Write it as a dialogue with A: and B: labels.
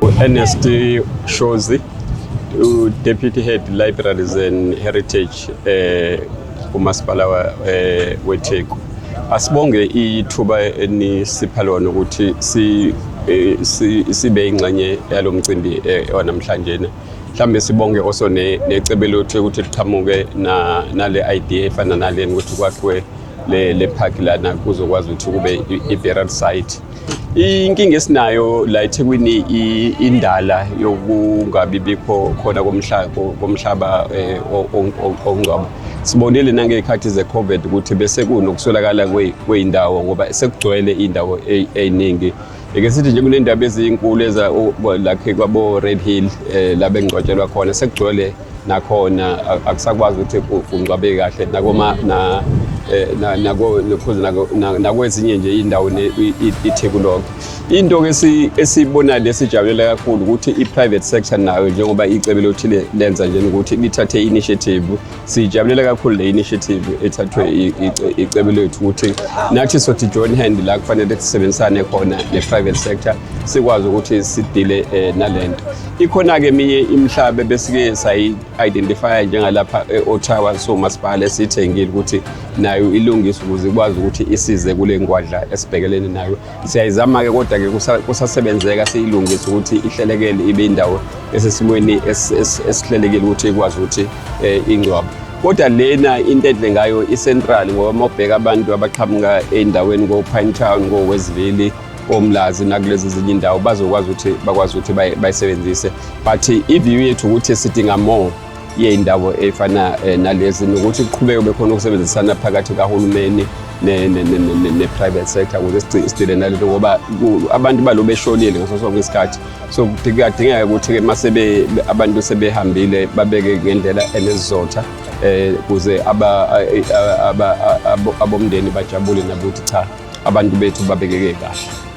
A: Ernest Shozi, Deputy Head Libraries and Heritage uMasipala weTheku. Asibonge ithuba enisipha lona ukuthi sibe ingxenye yalomcimbi wanamhlanje. Mhlambe sibonge also necebo lothu ukuthi liqhamuke nale idea efana naleni ukuthi kwakhiwe le park lana kuzokwazi ukuthi kube i-burial site. Inkinga esinayo la eThekwini indala yokungabi bikho khona komhlaba ongcwaba. Sibonile nangekhathi ze-COVID ukuthi bese kunokuswelakala kweindawo ngoba sekugcwele indawo eziningi. Eke sithi nje kunendaba ezinkulu lakhe kwabo Red Hill la bengcwatshelwa khona sekugcwele nakhona akusakwazi ukuthi kungcwabe kahle nakwezinye nje indawo iTheku lonke. Into ke esibona lesijabulela kakhulu ukuthi i-private sector nayo njengoba icebo lothile lenza nje ukuthi lithathe initiative. Sijabulela kakhulu le initiative ethathwe icebo lethu ukuthi nathi sothi join hand la kufanele sisebenzisane khona ne-private sector sikwazi ukuthi sidile nalento. Ikhona ke eminye imhlaba besike sayi-identify njengalapha eOttawa somasipala esithengile ukuthi nayo ilungiswe ukuze ikwazi ukuthi isize kule ngwadla esibhekelene nayo. Siyayizama ke kodwa ke kusasebenzeka siyilungise ukuthi ihlelekele ibe indawo esesimweni esihlelekile ukuthi ikwazi ukuthi ingcwaba. Kodwa lena into enhle ngayo i-central ngoba mawubheka abantu abaqhamuka endaweni ko-Pinetown ko-Westville omlazi nakulezi ezinye indawo bazokwazi ukuthi bakwazi ukuthi bayisebenzise. But iview yethu ukuthi sidinga more yey'ndawo efana nalezi nokuthi kuqhubeke bekhona ukusebenzisana phakathi kahulumeni ne-private sector ukuze sidile nalento ngoba abantu balo beshonile ngaso sonke isikhathi. So kudingeka ukuthi masebe abantu sebehambile babeke ngendlela enesizotha ukuze abomndeni bajabule nabuthi cha abantu bethu babekeke kahle.